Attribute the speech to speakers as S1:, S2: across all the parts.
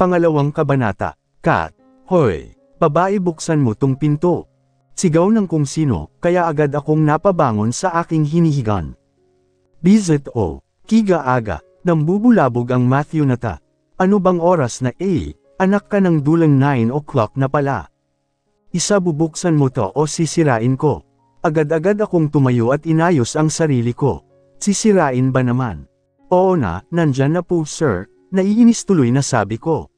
S1: Pangalawang kabanata. Kat, hoy, babae buksan mo tong pinto. Sigaw ng kung sino, kaya agad akong napabangon sa aking hinihigan. Bizet o, kiga-aga, nambubulabog ang Matthew na ta. Ano bang oras na anak ka ng dulang 9 o'clock na pala. Isa bubuksan mo to o sisirain ko. Agad-agad akong tumayo at inayos ang sarili ko. Sisirain ba naman? Oo na, nandyan na po sir, naiinis tuloy na sabi ko.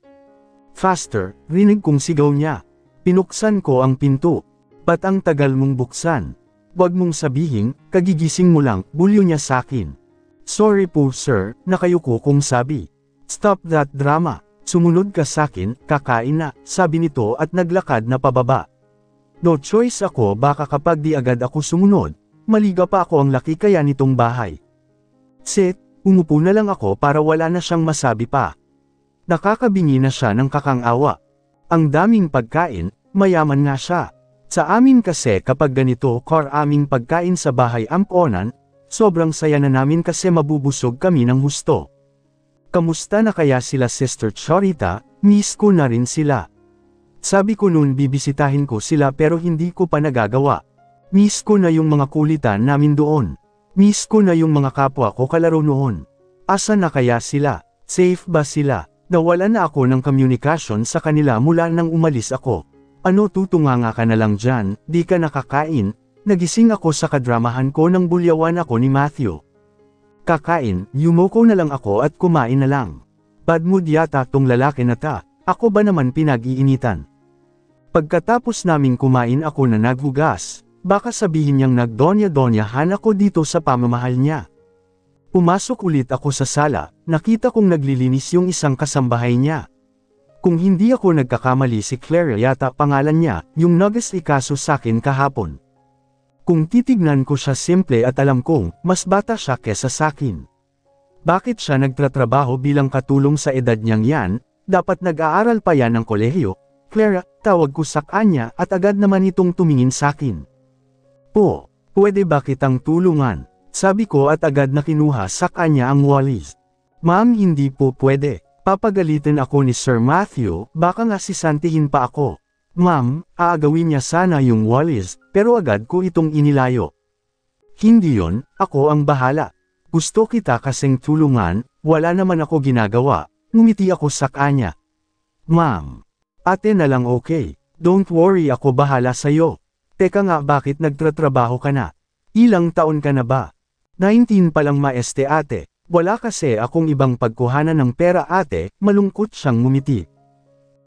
S1: Faster, rinig kong sigaw niya. Pinuksan ko ang pinto. Ba't ang tagal mong buksan? Huwag mong sabihin, kagigising mo lang, bulyo niya sakin. Sorry po sir, nakayuko kong sabi. Stop that drama, sumunod ka sakin, kakain na, sabi nito at naglakad na pababa. No choice ako baka kapag di agad ako sumunod, maliga pa ako ang laki kaya nitong bahay. Sit, umupo na lang ako para wala na siyang masabi pa. Nakakabingi na siya ng kakang-awa. Ang daming pagkain, mayaman nga siya. Sa amin kasi kapag ganito aming pagkain sa bahay amponan, sobrang saya na namin kasi mabubusog kami ng husto. Kamusta na kaya sila Sister Chorita? Miss ko na rin sila. Sabi ko noon bibisitahin ko sila pero hindi ko pa nagagawa. Miss ko na yung mga kulitan namin doon. Miss ko na yung mga kapwa ko kalaro noon. Asa na kaya sila? Safe ba sila? Nawala na ako ng komunikasyon sa kanila mula nang umalis ako. Ano tutunganga ka na lang dyan, di ka nakakain? Nagising ako sa kadramahan ko nang bulyawan ako ni Matthew. Kakain, yumoko na lang ako at kumain na lang. Bad mood yata tong lalaki na ta, ako ba naman pinag-iinitan? Pagkatapos naming kumain ako na naghugas, baka sabihin niyang nagdonya-donyahan ako dito sa pamamahal niya. Pumasok ulit ako sa sala, nakita kong naglilinis yung isang kasambahay niya. Kung hindi ako nagkakamali si Claire yata pangalan niya, yung nag-asikaso sakin kahapon. Kung titignan ko siya simple at alam kong, mas bata siya kesa sakin. Bakit siya nagtratrabaho bilang katulong sa edad niyang yan, dapat nag-aaral pa yan ng kolehiyo? Claire, tawag ko sa kanya at agad naman itong tumingin sakin. Po, pwede ba kitang tulungan? Sabi ko at agad na kinuha sa kanya ang walis. Ma'am hindi po pwede. Papagalitin ako ni Sir Matthew, baka nga sisantihin pa ako. Ma'am, aagawin niya sana yung walis, pero agad ko itong inilayo. Hindi yon, ako ang bahala. Gusto kita kasing tulungan, wala naman ako ginagawa, ngumiti ako sa kanya. Ma'am, ate na lang okay, don't worry ako bahala sa'yo. Teka nga bakit nagtratrabaho ka na? Ilang taon ka na ba? 19 pa lang maeste ate. Wala kasi akong ibang pagkuhanan ng pera ate, malungkot siyang ngumiti.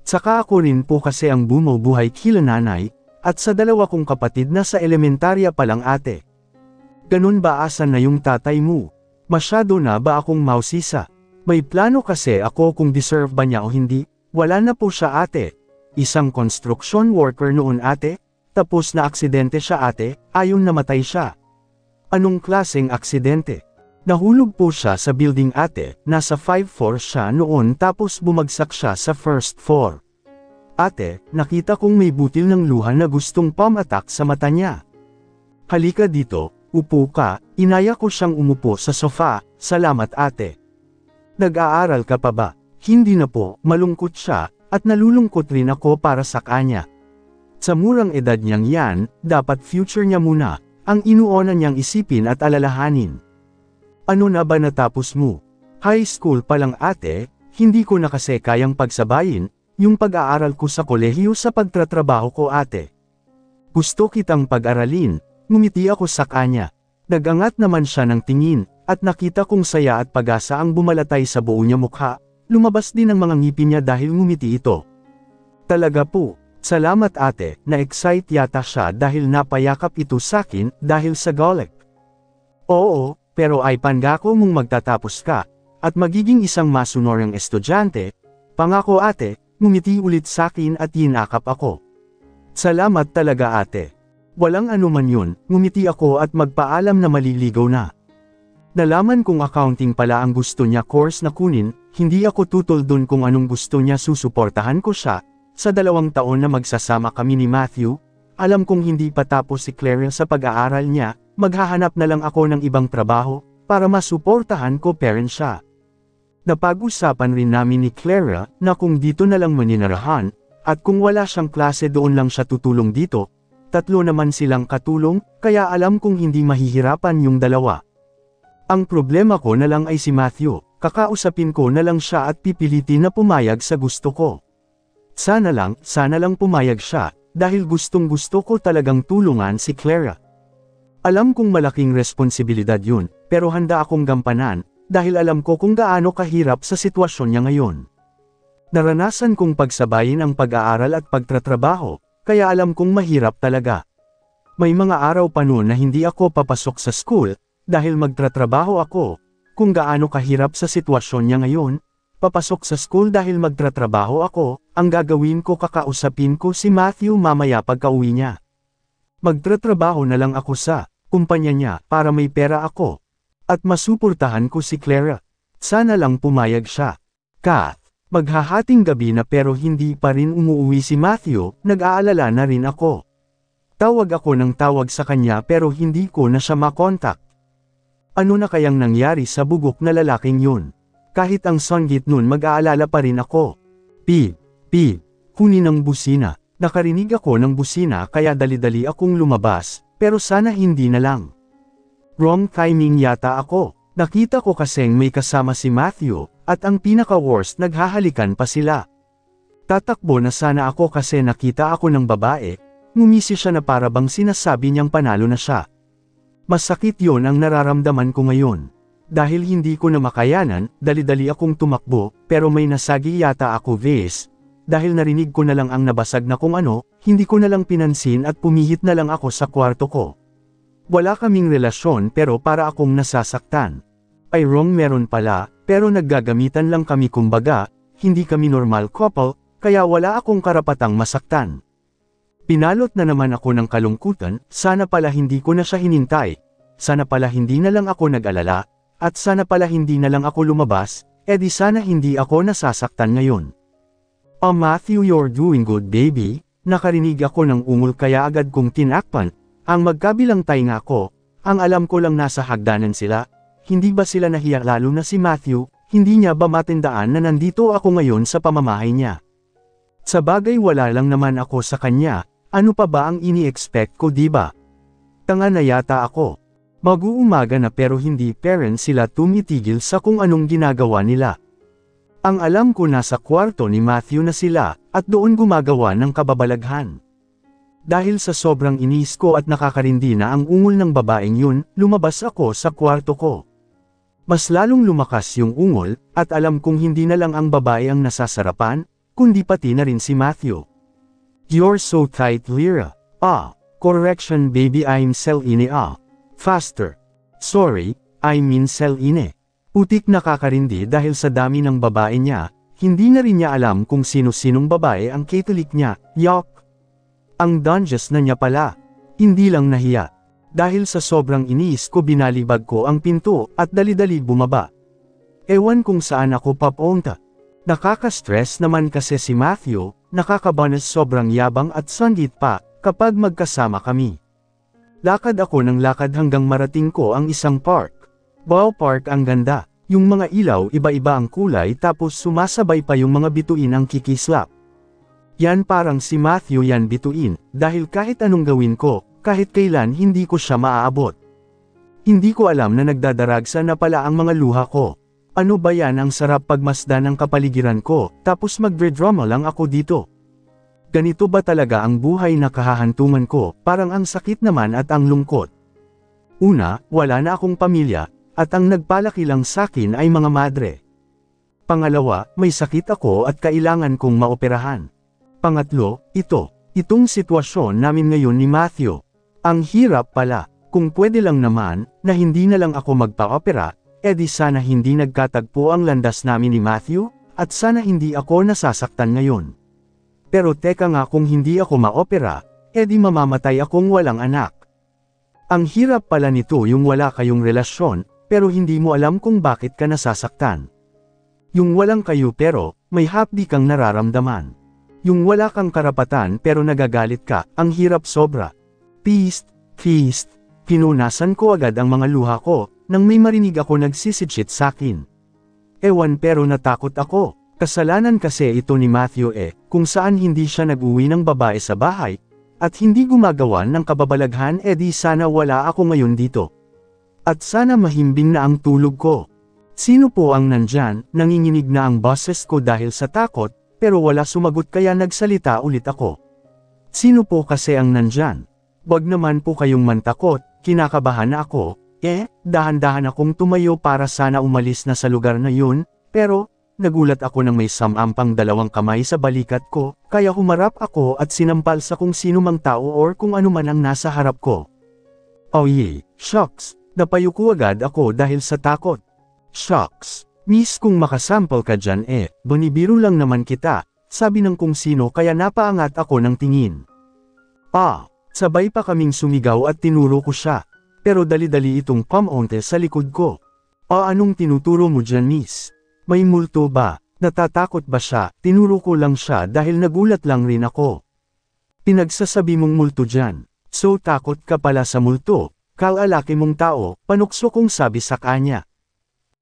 S1: Saka ako rin po kasi ang bumubuhay kila nanay, at sa dalawa kong kapatid na sa elementarya pa lang ate. Ganun ba asan na yung tatay mo? Masyado na ba akong mausisa? May plano kasi ako kung deserve ba niya o hindi, wala na po siya ate. Isang construction worker noon ate, tapos na aksidente siya ate, ayon namatay siya. Anong klaseng aksidente? Nahulog po siya sa building ate, nasa 5th floor siya noon tapos bumagsak siya sa 1st floor. Ate, nakita kong may butil ng luha na gustong pamatak sa mata niya. Halika dito, upo ka, inaya ko siyang umupo sa sofa, salamat ate. Nag-aaral ka pa ba? Hindi na po, malungkot siya, at nalulungkot rin ako para sa kanya. Sa murang edad niyang yan, dapat future niya muna, ang inuuna niyang isipin at alalahanin. Ano na ba natapos mo? High school pa lang ate, hindi ko na kasi kayang pagsabayin, yung pag-aaral ko sa kolehiyo sa pagtratrabaho ko ate. Gusto kitang pag-aralin, ngumiti ako sa kanya. Nagangat naman siya ng tingin, at nakita kong saya at pag-asa ang bumalatay sa buo niya mukha, lumabas din ang mga ngipin niya dahil ngumiti ito. Talaga po, salamat ate, na-excite yata siya dahil napayakap ito sakin dahil sa golek. Oo, pero ay pangako mong magtatapos ka, at magiging isang masunuryang estudyante, pangako ate, ngumiti ulit sakin at yinakap ako. Salamat talaga ate. Walang anuman yun, ngumiti ako at magpaalam na maliligaw na. Nalaman kong accounting pala ang gusto niya course na kunin, hindi ako tutol dun kung anong gusto niya susuportahan ko siya, sa 2 taon na magsasama kami ni Matthew, alam kong hindi pa tapos si Claire sa pag-aaral niya, maghahanap na lang ako ng ibang trabaho, para masuportahan ko parent siya. Napag-usapan rin namin ni Clara na kung dito na lang maninirahan, at kung wala siyang klase doon lang siya tutulong dito, tatlo naman silang katulong, kaya alam kong hindi mahihirapan yung dalawa. Ang problema ko na lang ay si Matthew, kakausapin ko na lang siya at pipilitin na pumayag sa gusto ko. Sana lang pumayag siya, dahil gustong-gusto ko talagang tulungan si Clara. Alam kong malaking responsibilidad yun, pero handa akong gampanan, dahil alam ko kung gaano kahirap sa sitwasyon niya ngayon. Naranasan kong pagsabayin ang pag-aaral at pagtatrabaho, kaya alam kong mahirap talaga. May mga araw pa noon na hindi ako papasok sa school, dahil magtatrabaho ako. Kung gaano kahirap sa sitwasyon niya ngayon, papasok sa school dahil magtatrabaho ako, ang gagawin ko kakausapin ko si Matthew mamaya pagka-uwi niya. Magtatrabaho na lang ako sa kumpanya niya para may pera ako. At masuportahan ko si Clara. Sana lang pumayag siya. Kath. Maghahating gabi na pero hindi pa rin umuwi si Matthew, nag-aalala na rin ako. Tawag ako ng tawag sa kanya pero hindi ko na siya makontak. Ano na kayang nangyari sa bugok na lalaking yun? Kahit ang songgit nun mag-aalala pa rin ako. Pip, kunin ang busina. Nakarinig ako ng busina kaya dali-dali akong lumabas, pero sana hindi na lang. Wrong timing yata ako. Nakita ko kasing may kasama si Matthew, at ang pinaka-worst naghahalikan pa sila. Tatakbo na sana ako kasi nakita ako ng babae, ngumisi siya na para bang sinasabi niyang panalo na siya. Masakit yon ang nararamdaman ko ngayon. Dahil hindi ko na makayanan, dali-dali akong tumakbo, pero may nasagi yata ako dahil narinig ko na lang ang nabasag na kung ano, hindi ko na lang pinansin at pumihit na lang ako sa kwarto ko. Wala kaming relasyon pero para akong nasasaktan. Ay wrong meron pala, pero naggagamitan lang kami kumbaga, hindi kami normal couple, kaya wala akong karapatang masaktan. Pinalot na naman ako ng kalungkutan, sana pala hindi ko na siya hinintay, sana pala hindi na lang ako nag-alala, at sana pala hindi na lang ako lumabas, edi sana hindi ako nasasaktan ngayon. Oh Matthew, you're doing good baby. Nakarinig ako ng ungol kaya agad kong tinakpan, ang magkabilang tainga ko, ang alam ko lang nasa hagdanan sila. Hindi ba sila nahiya lalo na si Matthew, hindi niya ba matindaan na nandito ako ngayon sa pamamahay niya? Sa bagay wala lang naman ako sa kanya, ano pa ba ang ini-expect ko diba? Tanga na yata ako. Mag-uumaga na pero hindi parents sila tumitigil sa kung anong ginagawa nila. Ang alam ko nasa kwarto ni Matthew na sila, at doon gumagawa ng kababalaghan. Dahil sa sobrang inis ko at nakakarindi na ang ungol ng babaeng yun, lumabas ako sa kwarto ko. Mas lalong lumakas yung ungol, at alam kong hindi na lang ang babae ang nasasarapan, kundi pati na rin si Matthew. You're so tight Lyra. Correction baby I'm Celine Faster. Sorry, I mean Celine. Putik nakakarindi dahil sa dami ng babae niya, hindi na rin niya alam kung sino-sinong babae ang Catholic niya, yuck. Ang dungeons na niya pala. Hindi lang nahiya. Dahil sa sobrang iniis ko binalibag ko ang pinto at dali-dali bumaba. Ewan kung saan ako papunta. Nakaka-stress naman kasi si Matthew, nakakabanas sobrang yabang at sandit pa kapag magkasama kami. Lakad ako ng lakad hanggang marating ko ang isang park. Ballpark ang ganda, yung mga ilaw iba-iba ang kulay tapos sumasabay pa yung mga bituin ang kikislap. Yan parang si Matthew yan bituin, dahil kahit anong gawin ko, kahit kailan hindi ko siya maaabot. Hindi ko alam na nagdadaragsa na pala ang mga luha ko. Ano ba yan ang sarap pagmasdan ng kapaligiran ko, tapos magdre-drama lang ako dito. Ganito ba talaga ang buhay na kahahantungan ko, parang ang sakit naman at ang lungkot. Una, wala na akong pamilya, at ang nagpalaki lang sakin ay mga madre. Pangalawa, may sakit ako at kailangan kong maoperahan. Pangatlo, itong sitwasyon namin ngayon ni Matthew. Ang hirap pala, kung pwede lang naman, na hindi na lang ako magpa-opera, edi sana hindi nagkatagpo ang landas namin ni Matthew, at sana hindi ako nasasaktan ngayon. Pero teka nga kung hindi ako ma-opera, edi mamamatay akong walang anak. Ang hirap pala nito yung wala kayong relasyon, pero hindi mo alam kung bakit ka nasasaktan. Yung walang kayo pero, may hapdi kang nararamdaman. Yung wala kang karapatan pero nagagalit ka, ang hirap sobra. Feast, pinunasan ko agad ang mga luha ko, nang may marinig ako nagsisidshit sakin. Ewan pero natakot ako. Kasalanan kasi ito ni Matthew kung saan hindi siya nag-uwi ng babae sa bahay, at hindi gumagawa ng kababalaghan di sana wala ako ngayon dito. At sana mahimbing na ang tulog ko. Sino po ang nandyan? Nanginginig na ang boses ko dahil sa takot, pero wala sumagot kaya nagsalita ulit ako. Sino po kasi ang nandyan? Wag naman po kayong mantakot, kinakabahan na ako. Dahan-dahan akong tumayo para sana umalis na sa lugar na yun, pero nagulat ako nang may samampang dalawang kamay sa balikat ko, kaya humarap ako at sinampal sa kung sino mang tao or kung ano man ang nasa harap ko. Oh shucks, napayuko agad ako dahil sa takot. Shucks, miss kung makasample ka dyan bonibiro lang naman kita, sabi ng kung sino kaya napaangat ako ng tingin. Sabay pa kaming sumigaw at tinuro ko siya, pero dali-dali itong pamonte sa likod ko. Anong tinuturo mo dyan miss? May multo ba? Natatakot ba siya? Tinuro ko lang siya dahil nagulat lang rin ako. Pinagsasabi mong multo dyan. So takot ka pala sa multo. Kalalaki mong tao, panukso kong sabi sa kanya.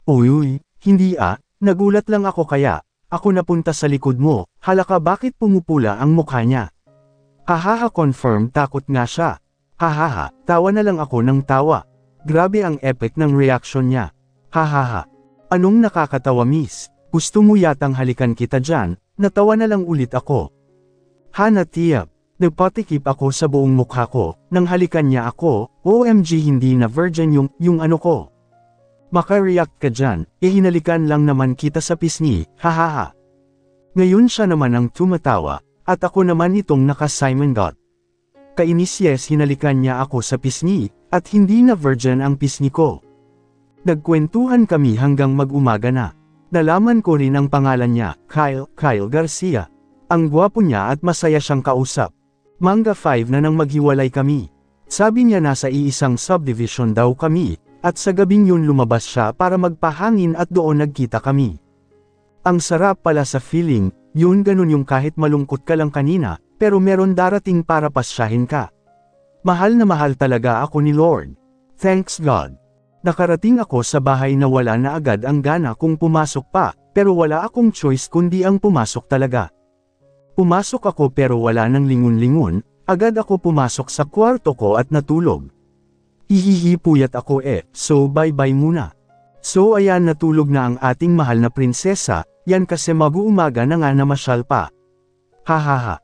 S1: Uy, hindi nagulat lang ako kaya. Ako napunta sa likod mo, halaka bakit pumupula ang mukha niya? Hahaha confirm takot nga siya. Hahaha, tawa na lang ako ng tawa. Grabe ang epic ng reaction niya. Hahaha. Anong nakakatawa miss? Gusto mo yatang halikan kita dyan? Natawa na lang ulit ako. Hana tiyap, nagpatikip ako sa buong mukha ko, nang halikan niya ako, OMG hindi na virgin yung ano ko. Makareact ka dyan, hinalikan lang naman kita sa pisngi, hahaha. Ngayon siya naman ang tumatawa, at ako naman itong naka-Simon Got. Kainis hinalikan niya ako sa pisngi, at hindi na virgin ang pisngi ko. Nagkwentuhan kami hanggang mag-umaga na. Nalaman ko rin ang pangalan niya, Kyle Garcia. Ang gwapo niya at masaya siyang kausap. Mangga 5 na nang maghiwalay kami. Sabi niya nasa iisang subdivision daw kami, at sa gabing yun lumabas siya para magpahangin at doon nagkita kami. Ang sarap pala sa feeling, yun ganun yung kahit malungkot ka lang kanina, pero meron darating para pasyahin ka. Mahal na mahal talaga ako ni Lord. Thanks God. Nakarating ako sa bahay na wala na agad ang gana kung pumasok pa, pero wala akong choice kundi ang pumasok talaga. Pumasok ako pero wala nang lingon-lingon, agad ako pumasok sa kwarto ko at natulog. Hihihipuyat ako so bye-bye muna. So ayan natulog na ang ating mahal na prinsesa, yan kasi mag-uumaga na nga namasyal pa. Hahaha.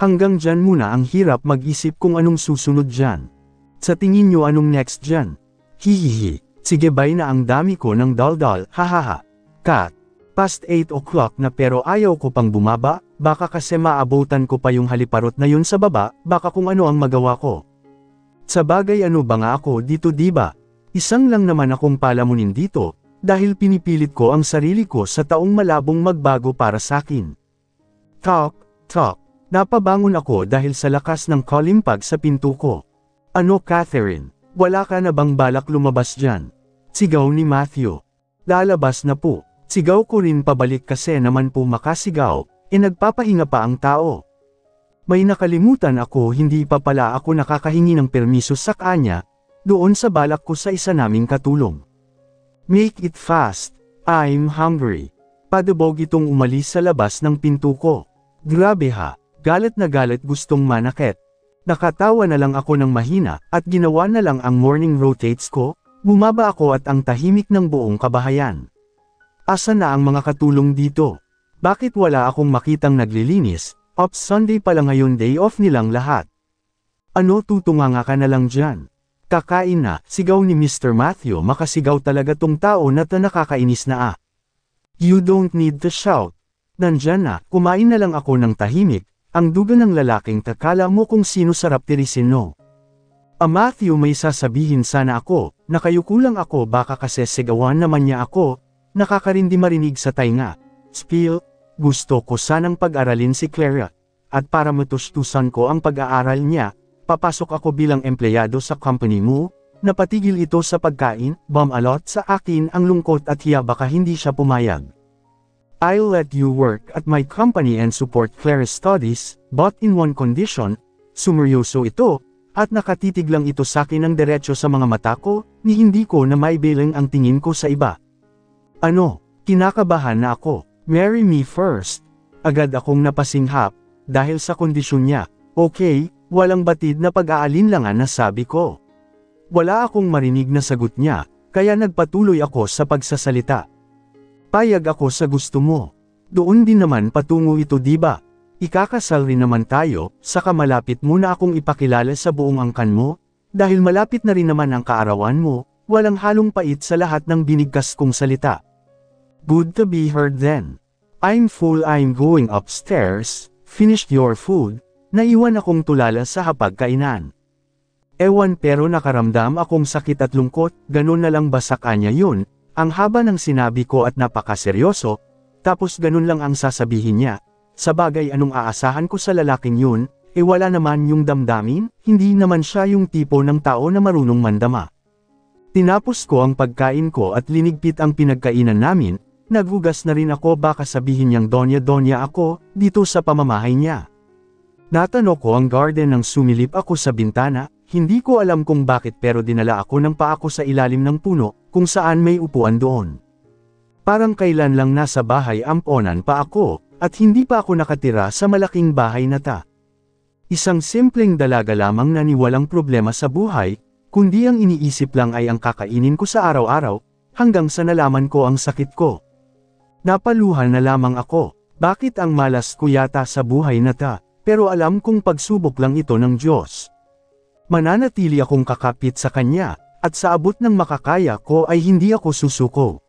S1: Hanggang dyan muna ang hirap mag-isip kung anong susunod dyan. Sa tingin nyo anong next dyan? Hihihi, sige bye na ang dami ko ng daldal, hahaha. Kat, past 8 o'clock na pero ayaw ko pang bumaba, baka kasi maabutan ko pa yung haliparot na yun sa baba, baka kung ano ang magawa ko. Sa bagay ano ba nga ako dito diba? Isang lang naman akong palamunin dito, dahil pinipilit ko ang sarili ko sa taong malabong magbago para sakin. Talk, napabangon ako dahil sa lakas ng kalimpag sa pinto ko. Ano Catherine? Wala ka na bang balak lumabas dyan? Sigaw ni Matthew. Lalabas na po. Sigaw ko rin pabalik kasi naman po makasigaw, nagpapahinga pa ang tao. May nakalimutan ako hindi pa pala ako nakakahingi ng permiso sa kanya, doon sa balak ko sa isa naming katulong. Make it fast, I'm hungry. Padabog itong umalis sa labas ng pinto ko. Grabe galit na galit gustong manakit. Nakatawa na lang ako ng mahina, at ginawa na lang ang morning rotates ko, bumaba ako at ang tahimik ng buong kabahayan. Asa na ang mga katulong dito? Bakit wala akong makitang naglilinis? Ops Sunday pala ngayon day off nilang lahat. Ano tutunganga ka na lang dyan? Kakain na, sigaw ni Mr. Matthew makasigaw talaga tong tao na nakakainis na You don't need to shout. Nandyan na, kumain na lang ako ng tahimik. Ang duga ng lalaking takala mo kung sino sarap tirisin no. Matthew may sasabihin sana ako, nakayuko lang ako baka kasi sigawan naman niya ako, nakakarindi marinig sa tainga. Spill, gusto ko sanang pag-aralin si Clara, at para matustusan ko ang pag-aaral niya, papasok ako bilang empleyado sa company mo, napatigil ito sa pagkain, bumalot sa akin ang lungkot at hiya baka hindi siya pumayag. I'll let you work at my company and support Clara's studies, but in one condition, sumeryoso ito, at nakatitig lang ito sa akin ng diretso sa mga mata ko, ni hindi ko na maibilang ang tingin ko sa iba. Ano? Kinakabahan na ako. Marry me first. Agad akong napasinghap, dahil sa kondisyon niya. Okay, walang batid na pag-aalinlangan na sabi ko. Wala akong marinig na sagot niya, kaya nagpatuloy ako sa pagsasalita. Payag ako sa gusto mo. Doon din naman patungo ito, diba? Ikakasal rin naman tayo, saka malapit mo na akong ipakilala sa buong angkan mo, dahil malapit na rin naman ang kaarawan mo, walang halong pait sa lahat ng binigkas kong salita. Good to be heard then. I'm full, I'm going upstairs, finished your food, naiwan akong tulala sa hapagkainan. Ewan pero nakaramdam akong sakit at lungkot, ganun na lang ba sa kanya yun, ang haba ng sinabi ko at napakaseryoso, tapos ganun lang ang sasabihin niya. Sabagay anong aasahan ko sa lalaking yun, wala naman yung damdamin, hindi naman siya yung tipo ng tao na marunong mandama. Tinapos ko ang pagkain ko at linigpit ang pinagkainan namin, naghugas na rin ako baka sabihin niyang donya-donya ako, dito sa pamamahay niya. Natano ko ang garden nang sumilip ako sa bintana, hindi ko alam kung bakit pero dinala ako ng paa ko sa ilalim ng puno, kung saan may upuan doon. Parang kailan lang nasa bahay amponan pa ako, at hindi pa ako nakatira sa malaking bahay na ta. Isang simpleng dalaga lamang na walang problema sa buhay, kundi ang iniisip lang ay ang kakainin ko sa araw-araw, hanggang sa nalaman ko ang sakit ko. Napaluhan na lamang ako, bakit ang malas ko yata sa buhay na ta, pero alam kong pagsubok lang ito ng Diyos. Mananatili akong kakapit sa Kanya, at sa abot ng makakaya ko ay hindi ako susuko.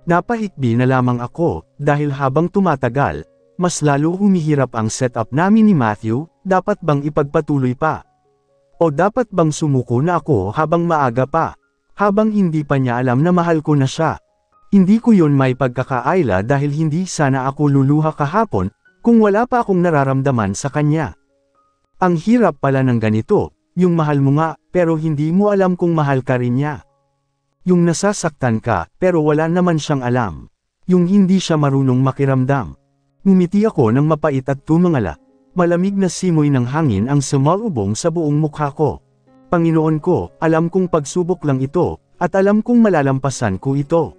S1: Napahikbi na lamang ako, dahil habang tumatagal, mas lalo humihirap ang setup namin ni Matthew, dapat bang ipagpatuloy pa? O dapat bang sumuko na ako habang maaga pa, habang hindi pa niya alam na mahal ko na siya? Hindi ko yun may pagkakaayla dahil hindi sana ako luluha kahapon, kung wala pa akong nararamdaman sa kanya. Ang hirap pala ng ganito, yung mahal mo nga, pero hindi mo alam kung mahal ka rin niya. Yung nasasaktan ka, pero wala naman siyang alam. Yung hindi siya marunong makiramdam. Ngumiti ako ng mapait at tumangala. Malamig na simoy ng hangin ang sumalubong sa buong mukha ko. Panginoon ko, alam kong pagsubok lang ito, at alam kong malalampasan ko ito.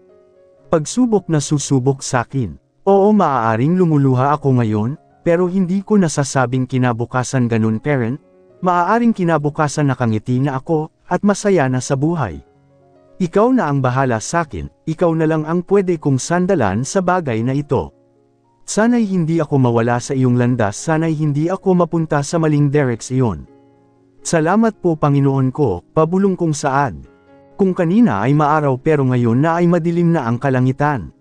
S1: Pagsubok na susubok sakin. Oo, maaaring lumuluha ako ngayon, pero hindi ko nasasabing kinabukasan ganun parent. Maaaring kinabukasan nakangiti na ako, at masaya na sa buhay. Ikaw na ang bahala sakin, ikaw na lang ang pwede kong sandalan sa bagay na ito. Sana'y hindi ako mawala sa iyong landas, sana'y hindi ako mapunta sa maling direksyon. Salamat po Panginoon ko, pabulong kong saad. Kung kanina ay maaraw pero ngayon na ay madilim na ang kalangitan.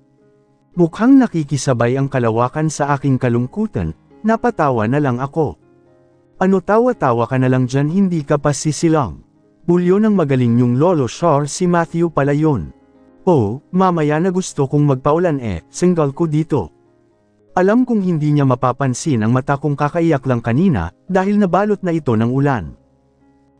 S1: Mukhang nakikisabay ang kalawakan sa aking kalungkutan, napatawa na lang ako. Ano tawa-tawa ka na lang dyan, hindi ka pa sisilang. Bulyo ng magaling yung lolo Shore, si Matthew pala yun. Oh, mamaya na gusto kong magpaulan single ko dito. Alam kong hindi niya mapapansin ang mata kong kakaiyak lang kanina, dahil nabalot na ito ng ulan.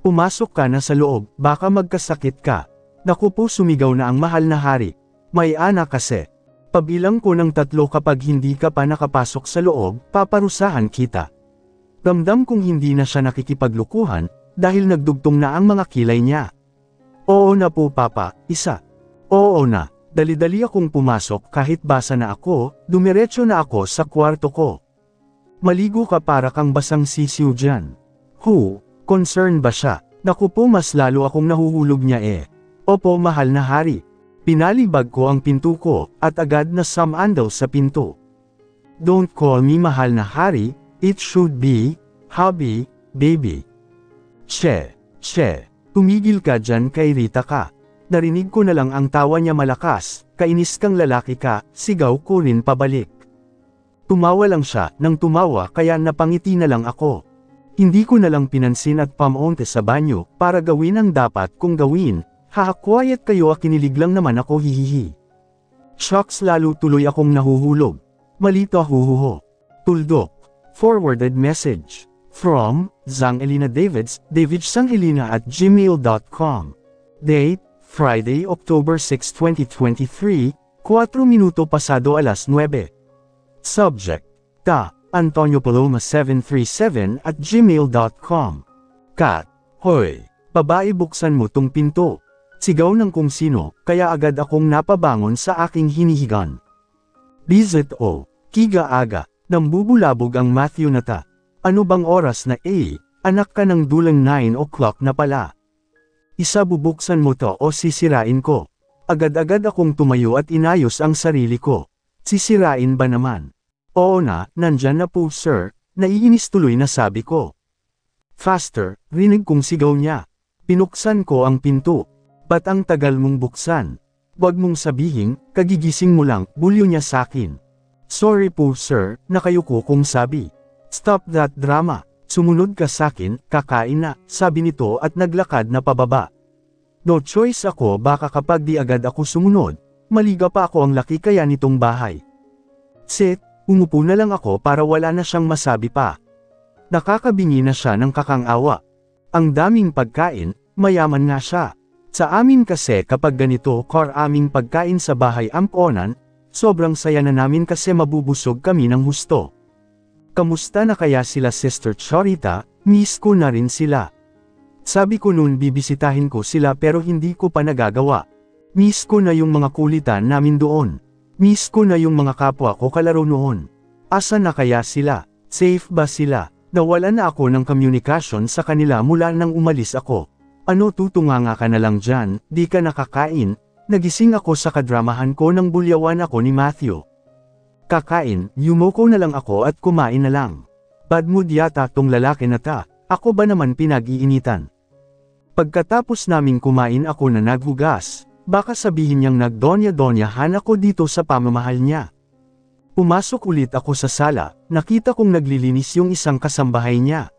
S1: Pumasok ka na sa loob, baka magkasakit ka. Naku po, sumigaw na ang mahal na hari. May anak kasi. Pabilang ko ng 3 kapag hindi ka pa nakapasok sa loob, paparusahan kita. Ramdam kong hindi na siya nakikipaglukuhan, dahil nagdugtong na ang mga kilay niya. Oo na po papa, isa. Oo na, dali-dali akong pumasok kahit basa na ako, dumiretso na ako sa kwarto ko. Maligo ka para kang basang sisiw dyan. Concern ba siya? Naku po, mas lalo akong nahuhulog niya Opo mahal na hari. Pinalibag ko ang pinto ko, at agad na sumandal sa pinto. Don't call me mahal na hari, it should be, hubby, baby. Che, tumigil ka dyan kay Rita ka. Narinig ko na lang ang tawa niya malakas, kainis kang lalaki ka, sigaw ko rin pabalik. Tumawa lang siya, nang tumawa kaya napangiti na lang ako. Hindi ko na lang pinansin at pamunta sa banyo, para gawin ang dapat kong gawin. Quiet kayo, kinilig lang naman ako, hihihi. Shocks, lalo tuloy akong nahuhulog. Malito huhuho. Tuldok. Forwarded message. From, Zang Elina Davids, davidsanghelina@gmail.com. Date, Friday, October 6, 2023, 4 minuto pasado alas 9. Subject, Antonio Paloma 737@gmail.com. Kat, hoy, babae, buksan mo tong pinto. Sigaw ng kung sino, kaya agad akong napabangon sa aking hinihigan. Bizet o, kiga-aga, nambubulabog ang Matthew na ta. Ano bang oras na anak ka ng dulang 9 o'clock na pala. Isa bubuksan mo to o sisirain ko. Agad-agad akong tumayo at inayos ang sarili ko. Sisirain ba naman? Oo na, nandyan na po sir, naiinis tuloy na sabi ko. Faster, rinig kong sigaw niya. Pinuksan ko ang pinto. Ba't ang tagal mong buksan? Huwag mong sabihin, kagigising mo lang, bulyo niya sakin. Sorry po sir, nakayuko kong sabi. Stop that drama, sumunod ka sakin, kakain na, sabi nito at naglakad na pababa. No choice ako baka kapag di agad ako sumunod, maliga pa ako ang laki kaya nitong bahay. Sit, umupo na lang ako para wala na siyang masabi pa. Nakakabingi na siya ng kakang-awa. Ang daming pagkain, mayaman nga siya. Sa amin kasi kapag ganito core aming pagkain sa bahay amponan, sobrang saya na namin kasi mabubusog kami ng husto. Kamusta na kaya sila Sister Chorita, miss ko na rin sila. Sabi ko noon bibisitahin ko sila pero hindi ko pa nagagawa. Miss ko na yung mga kulitan namin doon. Miss ko na yung mga kapwa ko kalaro noon. Asa na kaya sila? Safe ba sila? Nawala na ako ng komunikasyon sa kanila mula nang umalis ako. Ano tutunganga ka na lang dyan, di ka nakakain? Nagising ako sa kadramahan ko nang bulyawan ako ni Matthew. Kakain, yumoko na lang ako at kumain na lang. Bad mood yata tong lalaki na ta, ako ba naman pinag-iinitan? Pagkatapos naming kumain ako na naghugas, baka sabihin niyang nagdonya-donyahan ako dito sa pamamahal niya. Pumasok ulit ako sa sala, nakita kong naglilinis yung isang kasambahay niya.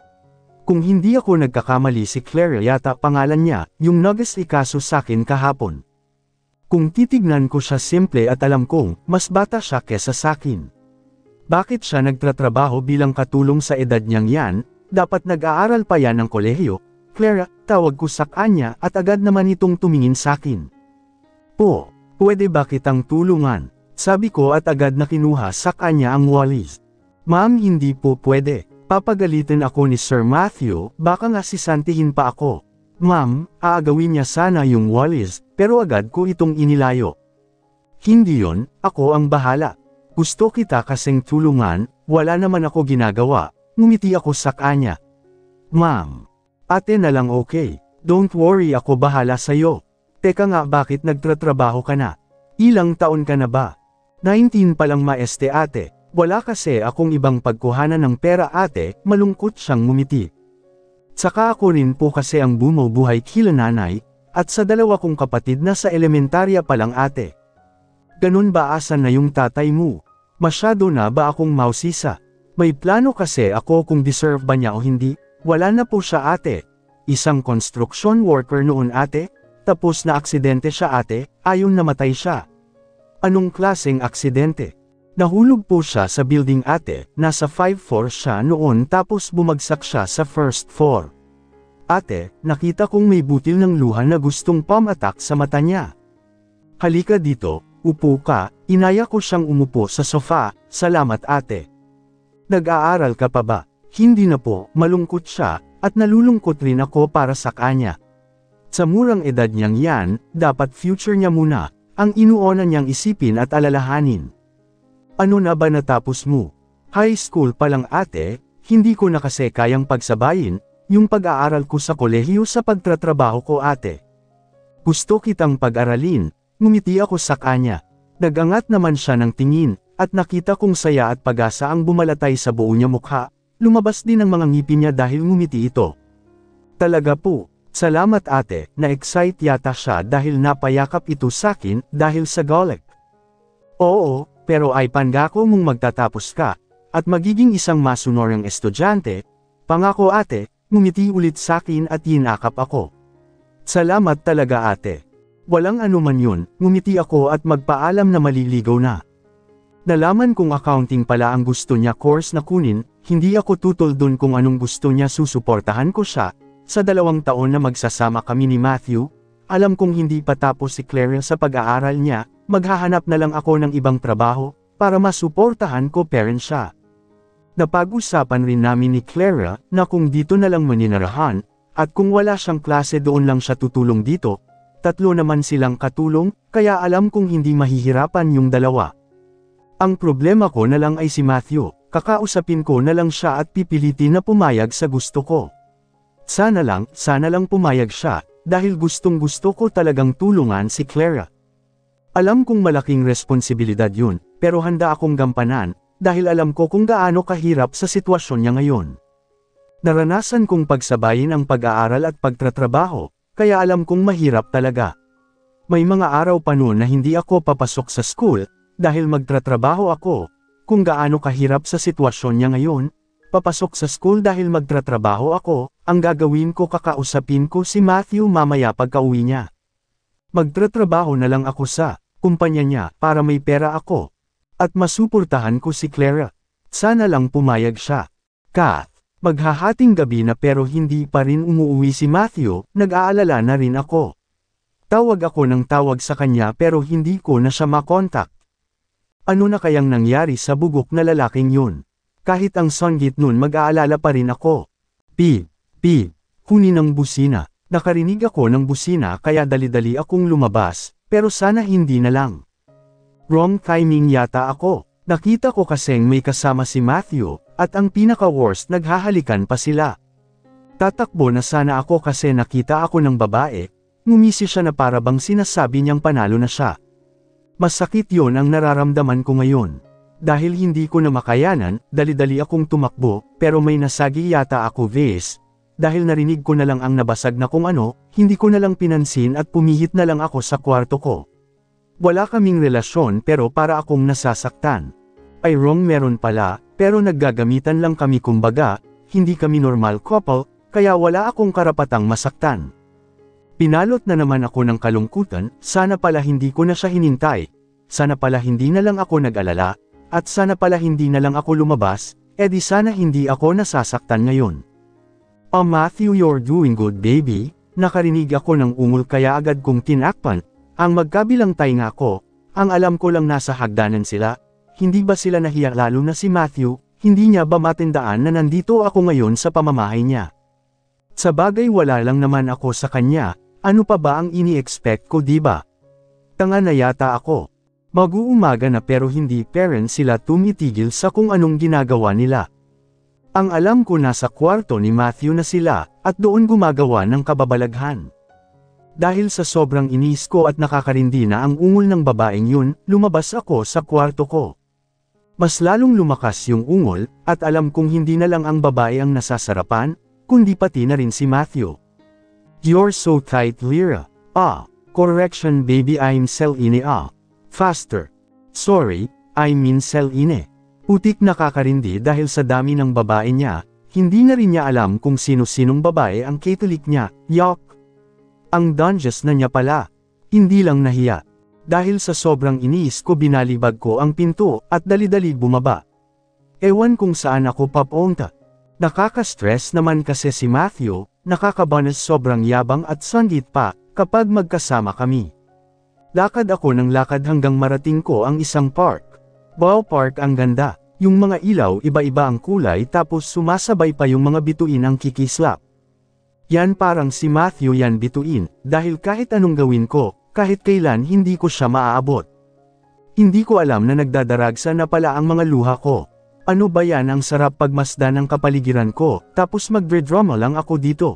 S1: Kung hindi ako nagkakamali si Claire yata pangalan niya, yung nag-ikaso sakin kahapon. Kung titignan ko siya simple at alam kong, mas bata siya kesa sakin. Bakit siya nagtratrabaho bilang katulong sa edad niyang yan, dapat nag-aaral pa yan ng kolehiyo? Claire, tawag ko sa kanya at agad naman itong tumingin sakin. Po, pwede ba kitang tulungan? Sabi ko at agad na kinuha sa kanya ang walis. Ma'am hindi po pwede. Papagalitin ako ni Sir Matthew, baka nga sisantihin pa ako. Ma'am, aagawin niya sana yung walis, pero agad ko itong inilayo. Hindi yon, ako ang bahala. Gusto kita kasing tulungan, wala naman ako ginagawa, ngumiti ako sa kanya. Ma'am, ate na lang okay, don't worry ako bahala sa'yo. Teka nga bakit nagtratrabaho ka na? Ilang taon ka na ba? 19 pa lang maeste ate. Wala kasi akong ibang pagkuhanan ng pera ate, malungkot siyang ngumiti. Saka ako rin po kasi ang bumubuhay kila nanay, at sa dalawa kong kapatid na sa elementarya pa lang ate. Ganun ba asan na yung tatay mo? Masyado na ba akong mausisa? May plano kasi ako kung deserve ba niya o hindi, wala na po siya ate. Isang construction worker noon ate, tapos na aksidente siya ate, ayon namatay siya. Anong klaseng aksidente? Nahulog po siya sa building ate, nasa 5th floor siya noon tapos bumagsak siya sa 1st floor. Ate, nakita kong may butil ng luha na gustong pamatak sa mata niya. Halika dito, upo ka, inaya ko siyang umupo sa sofa, salamat ate. Nag-aaral ka pa ba? Hindi na po, malungkot siya, at nalulungkot rin ako para sa kanya. Sa murang edad niyang yan, dapat future niya muna, ang inuuna niyang isipin at alalahanin. Ano na ba natapos mo? High school pa lang ate, hindi ko na kasi kayang pagsabayin, yung pag-aaral ko sa kolehiyo sa pagtratrabaho ko ate. Gusto kitang pag-aralin, ngumiti ako sa kanya. Nagangat naman siya ng tingin, at nakita kong saya at pag-asa ang bumalatay sa buo niya mukha, lumabas din ang mga ngipin niya dahil ngumiti ito. Talaga po, salamat ate, na-excite yata siya dahil napayakap ito sakin dahil sa golek. Oo, pero ay pangako mong magtatapos ka, at magiging isang masunoryang estudyante, pangako ate, ngumiti ulit sakin at yinakap ako. Salamat talaga ate. Walang anuman yun, ngumiti ako at magpaalam na maliligaw na. Nalaman kong accounting pala ang gusto niya course na kunin, hindi ako tutol dun kung anong gusto niya susuportahan ko siya, sa 2 taon na magsasama kami ni Matthew, alam kong hindi pa tapos si Claire sa pag-aaral niya, maghahanap na lang ako ng ibang trabaho, para masuportahan ko parent siya. Napag-usapan rin namin ni Clara, na kung dito na lang maninirahan, at kung wala siyang klase doon lang siya tutulong dito, tatlo naman silang katulong, kaya alam kong hindi mahihirapan yung dalawa. Ang problema ko na lang ay si Matthew, kakausapin ko na lang siya at pipilitin na pumayag sa gusto ko. Sana lang pumayag siya, dahil gustong-gusto ko talagang tulungan si Clara. Alam kong malaking responsibilidad yun, pero handa akong gampanan, dahil alam ko kung gaano kahirap sa sitwasyon niya ngayon. Naranasan kong pagsabayin ang pag-aaral at pagtatrabaho, kaya alam kong mahirap talaga. May mga araw pa noon na hindi ako papasok sa school, dahil magtatrabaho ako. Kung gaano kahirap sa sitwasyon niya ngayon, papasok sa school dahil magtatrabaho ako, ang gagawin ko kakausapin ko si Matthew mamaya pagka-uwi niya. Magtatrabaho na lang ako sa kumpanya niya para may pera ako. At masuportahan ko si Clara. Sana lang pumayag siya. Kath, maghahating gabi na pero hindi pa rin umuwi si Matthew, nag-aalala na rin ako. Tawag ako ng tawag sa kanya pero hindi ko na siya makontak. Ano na kayang nangyari sa bugok na lalaking yun? Kahit ang songgit nun mag-aalala pa rin ako. Pip, kunin ang busina. Nakarinig ako ng busina kaya dali-dali akong lumabas, pero sana hindi na lang. Wrong timing yata ako. Nakita ko kasing may kasama si Matthew, at ang pinaka-worst naghahalikan pa sila. Tatakbo na sana ako kasi nakita ako ng babae, ngumisi siya na para bang sinasabi niyang panalo na siya. Masakit yon ang nararamdaman ko ngayon. Dahil hindi ko na makayanan, dali-dali akong tumakbo, pero may nasagi yata ako vase. Dahil narinig ko na lang ang nabasag na kung ano, hindi ko na lang pinansin at pumihit na lang ako sa kwarto ko. Wala kaming relasyon pero para akong nasasaktan. Ay wrong meron pala, pero naggagamitan lang kami kumbaga, hindi kami normal couple, kaya wala akong karapatang masaktan. Pinalot na naman ako ng kalungkutan, sana pala hindi ko na siya hinintay, sana pala hindi na lang ako nag-alala, at sana pala hindi na lang ako lumabas, edi sana hindi ako nasasaktan ngayon. Oh Matthew, you're doing good baby. Nakarinig ako ng ungol kaya agad kong tinakpan. Ang magkabilang tainga ko, ang alam ko lang nasa hagdanan sila, hindi ba sila nahiya lalo na si Matthew, hindi niya ba matindaan na nandito ako ngayon sa pamamahay niya? Sa bagay wala lang naman ako sa kanya, ano pa ba ang ini-expect ko diba? Tanga na yata ako. Mag-uumaga na pero hindi parents sila tumitigil sa kung anong ginagawa nila. Ang alam ko nasa kwarto ni Matthew na sila, at doon gumagawa ng kababalaghan. Dahil sa sobrang inis ko at nakakarindi na ang ungol ng babaeng yun, lumabas ako sa kwarto ko. Mas lalong lumakas yung ungol, at alam kong hindi na lang ang babae ang nasasarapan, kundi pati na rin si Matthew. You're so tight Lyra. Correction baby I'm Celine Faster. Sorry, I mean Celine. Putik nakakarindi dahil sa dami ng babae niya, hindi na rin niya alam kung sino-sinong babae ang Catholic niya, yuck. Ang dungeons na niya pala. Hindi lang nahiya. Dahil sa sobrang iniis ko binalibag ko ang pinto, at dali-dali bumaba. Ewan kung saan ako papunta. Nakaka-stress naman kasi si Matthew, nakakabanas sobrang yabang at sanggit pa, kapag magkasama kami. Lakad ako ng lakad hanggang marating ko ang isang park. Ballpark ang ganda, yung mga ilaw iba-iba ang kulay tapos sumasabay pa yung mga bituin ang kikislap. Yan parang si Matthew yan bituin, dahil kahit anong gawin ko, kahit kailan hindi ko siya maaabot. Hindi ko alam na nagdadaragsa na pala ang mga luha ko. Ano ba yan ang sarap pagmasdan ng kapaligiran ko, tapos magdre-drama lang ako dito.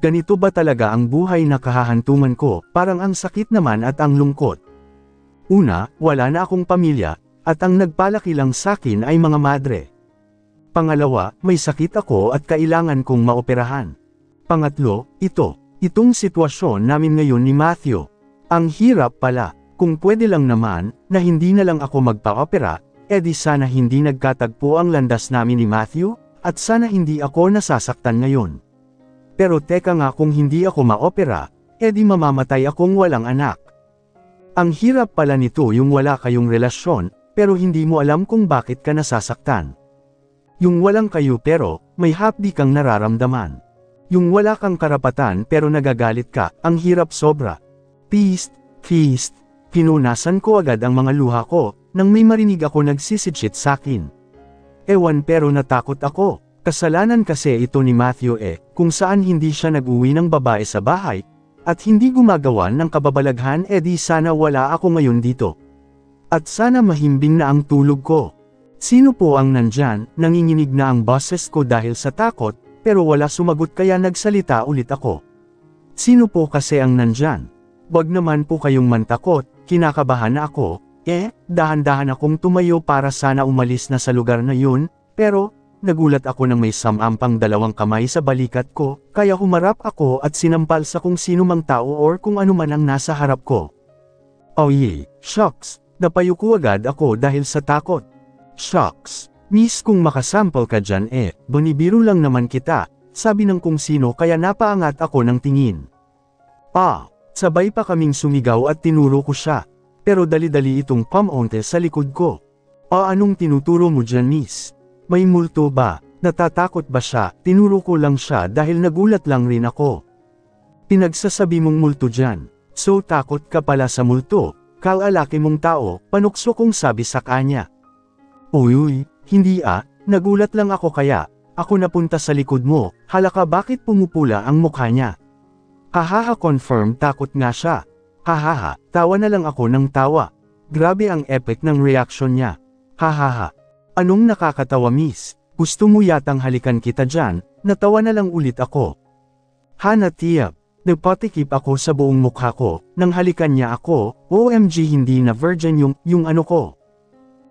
S1: Ganito ba talaga ang buhay na kahahantungan ko, parang ang sakit naman at ang lungkot. Una, wala na akong pamilya, at ang nagpalaki lang sakin ay mga madre. Pangalawa, may sakit ako at kailangan kong maoperahan. Pangatlo, itong sitwasyon namin ngayon ni Matthew. Ang hirap pala, kung pwede lang naman, na hindi na lang ako magpa-opera, edi sana hindi nagkatagpo ang landas namin ni Matthew, at sana hindi ako nasasaktan ngayon. Pero teka nga kung hindi ako ma-opera, edi mamamatay akong walang anak. Ang hirap pala nito yung wala kayong relasyon, pero hindi mo alam kung bakit ka nasasaktan. Yung walang kayo pero, may hapdi kang nararamdaman. Yung wala kang karapatan pero nagagalit ka, ang hirap sobra. Feast, pinunasan ko agad ang mga luha ko, nang may marinig ako nagsisidshit sakin. Ewan pero natakot ako, kasalanan kasi ito ni Matthew kung saan hindi siya nag-uwi ng babae sa bahay, at hindi gumagawa ng kababalaghan, edi sana wala ako ngayon dito. At sana mahimbing na ang tulog ko. Sino po ang nandyan? Nanginginig na ang boses ko dahil sa takot, pero wala sumagot kaya nagsalita ulit ako. Sino po kasi ang nandyan? Wag naman po kayong mantakot, kinakabahan na ako. Dahan-dahan akong tumayo para sana umalis na sa lugar na yun, pero nagulat ako nang may samampang dalawang kamay sa balikat ko, kaya humarap ako at sinampal sa kung sino mang tao or kung ano man ang nasa harap ko. Oh shucks, napayuko agad ako dahil sa takot. Shucks, miss kung makasample ka dyan bonibiro lang naman kita, sabi ng kung sino kaya napaangat ako ng tingin. Sabay pa kaming sumigaw at tinuro ko siya, pero dali-dali itong pamonte sa likod ko. Anong tinuturo mo dyan miss? May multo ba? Natatakot ba siya? Tinuro ko lang siya dahil nagulat lang rin ako. Pinagsasabi mong multo dyan, so takot ka pala sa multo, kalalaki mong tao, panukso kong sabi sa kanya. Uy, hindi nagulat lang ako kaya, ako napunta sa likod mo, halaka bakit pumupula ang mukha niya. Hahaha confirm takot nga siya. Hahaha, tawa na lang ako ng tawa. Grabe ang epic ng reaction niya. Hahaha. Anong nakakatawa miss? Gusto mo yatang halikan kita dyan? Natawa na lang ulit ako. Hana tiyap. Nagpatikip ako sa buong mukha ko, nang halikan niya ako, OMG hindi na virgin yung ano ko.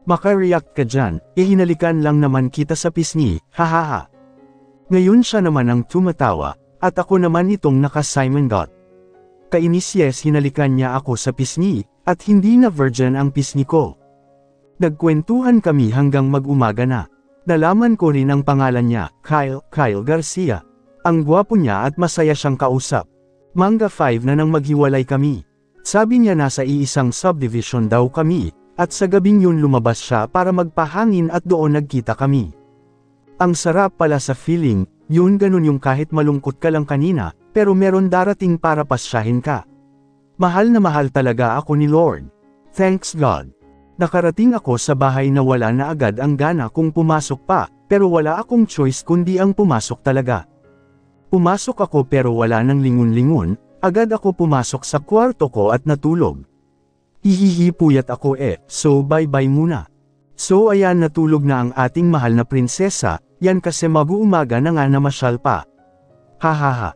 S1: Maka-react ka dyan, hinalikan lang naman kita sa pisngi, hahaha. Ngayon siya naman ang tumatawa, at ako naman itong naka-Simon Got. Kainis yes hinalikan niya ako sa pisngi, at hindi na virgin ang pisngi ko. Nagkwentuhan kami hanggang mag-umaga na. Nalaman ko rin ang pangalan niya, Kyle Garcia. Ang gwapo niya at masaya siyang kausap. Mangga 5 na nang maghiwalay kami. Sabi niya nasa iisang subdivision daw kami, at sa gabing yun lumabas siya para magpahangin at doon nagkita kami. Ang sarap pala sa feeling, yun ganun yung kahit malungkot ka lang kanina, pero meron darating para pasyahin ka. Mahal na mahal talaga ako ni Lord. Thanks God. Nakarating ako sa bahay na wala na agad ang gana kung pumasok pa, pero wala akong choice kundi ang pumasok talaga. Pumasok ako pero wala nang lingon-lingon, agad ako pumasok sa kwarto ko at natulog. Hihihi puyat ako so bye-bye muna. So ayan natulog na ang ating mahal na prinsesa, yan kasi mag-uumaga na nga namasyal pa. Hahaha.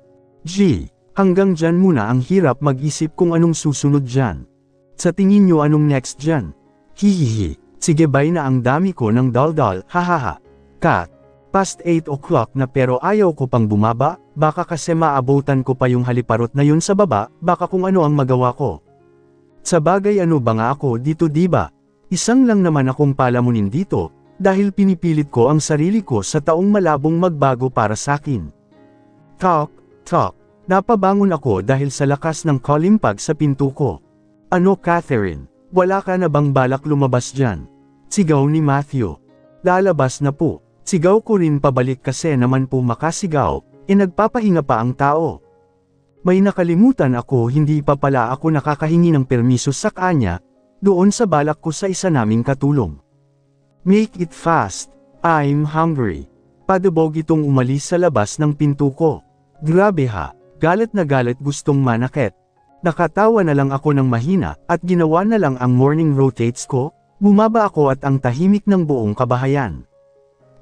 S1: Hanggang dyan muna ang hirap mag-isip kung anong susunod dyan. Sa tingin nyo anong next dyan? Hihihi. Sige bye na ang dami ko ng daldal, hahaha. Kat. Past 8 o'clock na pero ayaw ko pang bumaba, baka kasi maabutan ko pa yung haliparot na yun sa baba, baka kung ano ang magawa ko. Sa bagay ano ba nga ako dito diba? Isang lang naman akong palamunin dito, dahil pinipilit ko ang sarili ko sa taong malabong magbago para sakin. Talk. Napabangon ako dahil sa lakas ng kalimpag sa pinto ko. Ano Catherine? Wala ka na bang balak lumabas dyan? Sigaw ni Matthew. Lalabas na po. Sigaw ko rin pabalik kasi naman po makasigaw, nagpapahinga pa ang tao. May nakalimutan ako hindi pa pala ako nakakahingi ng permiso sa kanya, doon sa balak ko sa isa naming katulong. Make it fast, I'm hungry. Padabog itong umalis sa labas ng pinto ko. Grabe ha, galit na galit gustong manakit. Nakatawa na lang ako ng mahina at ginawa na lang ang morning rotates ko, bumaba ako at ang tahimik ng buong kabahayan.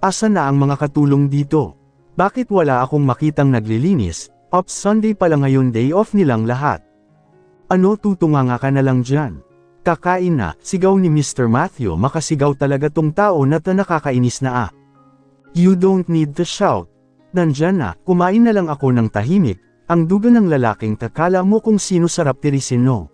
S1: Asa na ang mga katulong dito? Bakit wala akong makitang naglilinis? Ops Sunday pala ngayon day off nilang lahat. Ano tutunganga ka na lang dyan? Kakain na, sigaw ni Mr. Matthew makasigaw talaga tong tao na nakakainis na You don't need to shout. Nandyan na, kumain na lang ako ng tahimik, ang duga ng lalaking takala mo kung sino sarap tirisin no.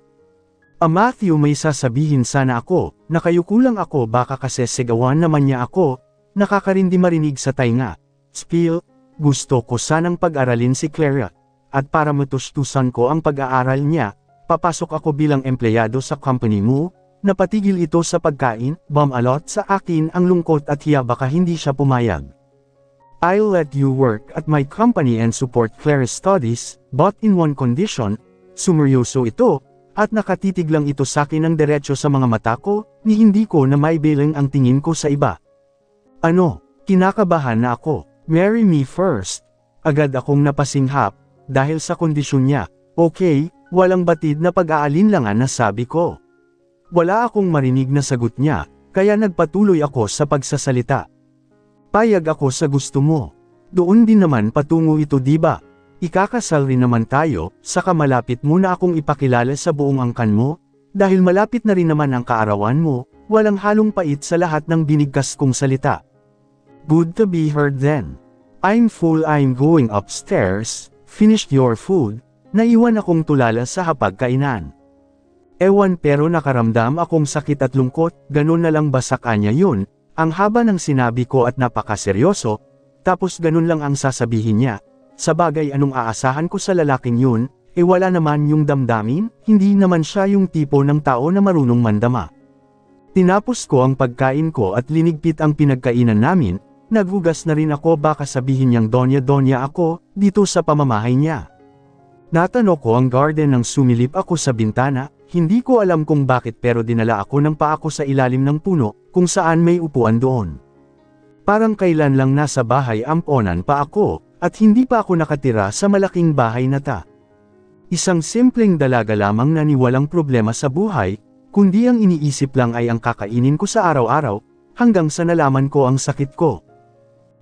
S1: Matthew may sasabihin sana ako, nakayuko lang ako baka kasi sigawan naman niya ako, nakakarindi marinig sa tainga. Spill. Gusto ko sanang pag-aralin si Clara, at para matustusan ko ang pag-aaral niya, papasok ako bilang empleyado sa company mo, napatigil ito sa pagkain, bumalot sa akin ang lungkot at hiya baka hindi siya pumayag. I'll let you work at my company and support Clara's studies, but in one condition, sumeryoso ito, at nakatitig lang ito sa akin ng diretso sa mga mata ko, ni hindi ko na maibilang ang tingin ko sa iba. Ano, kinakabahan na ako. Marry me first. Agad akong napasinghap, dahil sa kondisyon niya, Okay, walang batid na pag-aalinlangan na sabi ko. Wala akong marinig na sagot niya, kaya nagpatuloy ako sa pagsasalita. Payag ako sa gusto mo. Doon din naman patungo ito, diba? Ikakasal rin naman tayo, saka malapit mo na akong ipakilala sa buong angkan mo, dahil malapit na rin naman ang kaarawan mo, walang halong pait sa lahat ng binigkas kong salita. Good to be heard then. I'm full, I'm going upstairs, finished your food, naiwan akong tulala sa hapagkainan. Ewan pero nakaramdam akong sakit at lungkot, ganun na lang ba sa kanya yun, ang haba ng sinabi ko at napakaseryoso, tapos ganun lang ang sasabihin niya. Sa bagay anong aasahan ko sa lalaking yun, wala naman yung damdamin, hindi naman siya yung tipo ng tao na marunong mandama. Tinapos ko ang pagkain ko at linigpit ang pinagkainan namin, naghugas na rin ako baka sabihin niyang donya-donya ako, dito sa pamamahay niya. Natanong ko ang garden nang sumilip ako sa bintana, hindi ko alam kung bakit pero dinala ako ng paa ko sa ilalim ng puno, kung saan may upuan doon. Parang kailan lang nasa bahay amponan pa ako, at hindi pa ako nakatira sa malaking bahay na ta. Isang simpleng dalaga lamang na walang problema sa buhay, kundi ang iniisip lang ay ang kakainin ko sa araw-araw, hanggang sa nalaman ko ang sakit ko.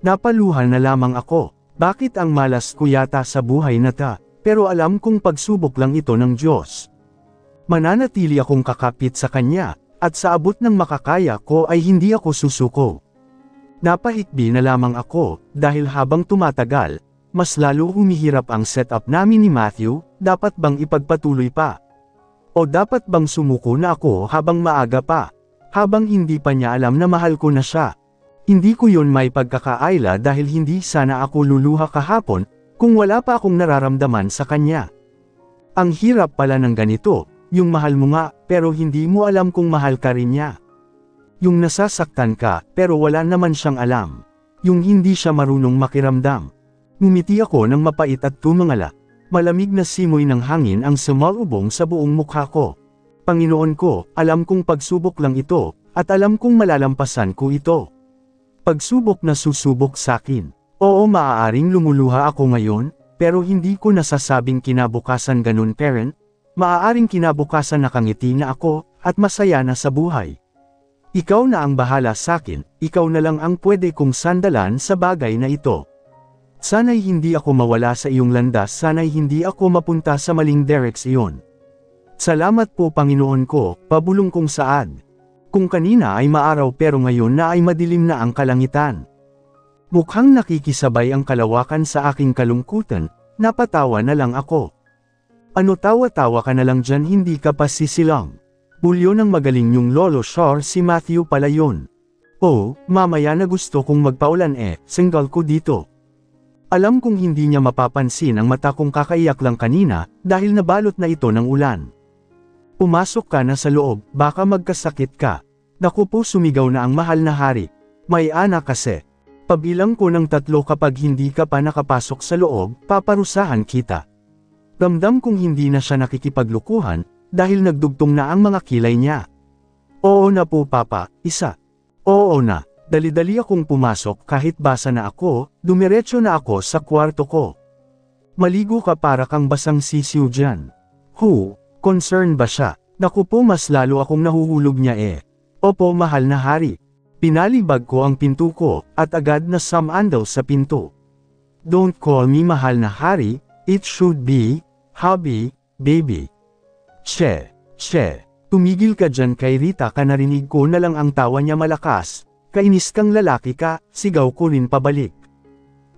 S1: Napaluhan na lamang ako, bakit ang malas ko yata sa buhay na ta, pero alam kong pagsubok lang ito ng Diyos. Mananatili akong kakapit sa Kanya, at sa abot ng makakaya ko ay hindi ako susuko. Napahikbi na lamang ako, dahil habang tumatagal, mas lalo humihirap ang setup namin ni Matthew, dapat bang ipagpatuloy pa? O dapat bang sumuko na ako habang maaga pa? Habang hindi pa niya alam na mahal ko na siya. Hindi ko yun may pagkakaayla dahil hindi sana ako luluha kahapon, kung wala pa akong nararamdaman sa kanya. Ang hirap pala ng ganito, yung mahal mo nga, pero hindi mo alam kung mahal ka rin niya. Yung nasasaktan ka, pero wala naman siyang alam. Yung hindi siya marunong makiramdam. Ngumiti ako ng mapait at tumangala. Malamig na simoy ng hangin ang sumalubong sa buong mukha ko. Panginoon ko, alam kong pagsubok lang ito, at alam kong malalampasan ko ito. Pagsubok na susubok sakin. Oo, maaaring lumuluha ako ngayon, pero hindi ko nasasabing kinabukasan ganun parent. Maaaring kinabukasan nakangiti na ako, at masaya na sa buhay. Ikaw na ang bahala sakin, ikaw na lang ang pwede kong sandalan sa bagay na ito. Sana'y hindi ako mawala sa iyong landas, sana'y hindi ako mapunta sa maling direksyon. Salamat po Panginoon ko, pabulong kong saad. Kung kanina ay maaraw pero ngayon na ay madilim na ang kalangitan. Mukhang nakikisabay ang kalawakan sa aking kalungkutan, napatawa na lang ako. Ano tawa-tawa ka na lang dyan, hindi ka pa sisilang. Bulyo ng magaling yung lolo Shore, si Matthew pala yun. Oh, mamaya na gusto kong magpaulan single ko dito. Alam kong hindi niya mapapansin ang mata kong kakaiyak lang kanina, dahil nabalot na ito ng ulan. Pumasok ka na sa loob, baka magkasakit ka. Naku po, sumigaw na ang mahal na hari. May anak kasi. Pabilang ko ng 3 kapag hindi ka pa nakapasok sa loob, paparusahan kita. Ramdam kong hindi na siya nakikipaglukuhan, dahil nagdugtong na ang mga kilay niya. Oo na po papa, isa. Oo na, dali-dali akong pumasok kahit basa na ako, dumiretso na ako sa kwarto ko. Maligo ka para kang basang sisiw dyan. Concern ba siya? Naku po, mas lalo akong nahuhulog niya Opo mahal na hari. Pinalibag ko ang pinto ko, at agad na sumandal sa pinto. Don't call me mahal na hari, it should be, hubby, baby. Che, tumigil ka dyan kay Rita, ka narinig ko na lang ang tawa niya malakas. Kainis kang lalaki ka, sigaw ko rin pabalik.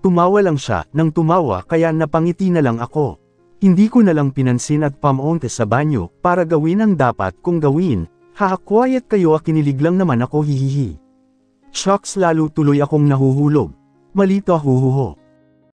S1: Tumawa lang siya, nang tumawa kaya napangiti na lang ako. Hindi ko na lang pinansin at pamunta sa banyo, para gawin ang dapat kong gawin. Quiet kayo, kinilig lang naman ako, hihihi. Shocks, lalo tuloy akong nahuhulog. Malito huhuho.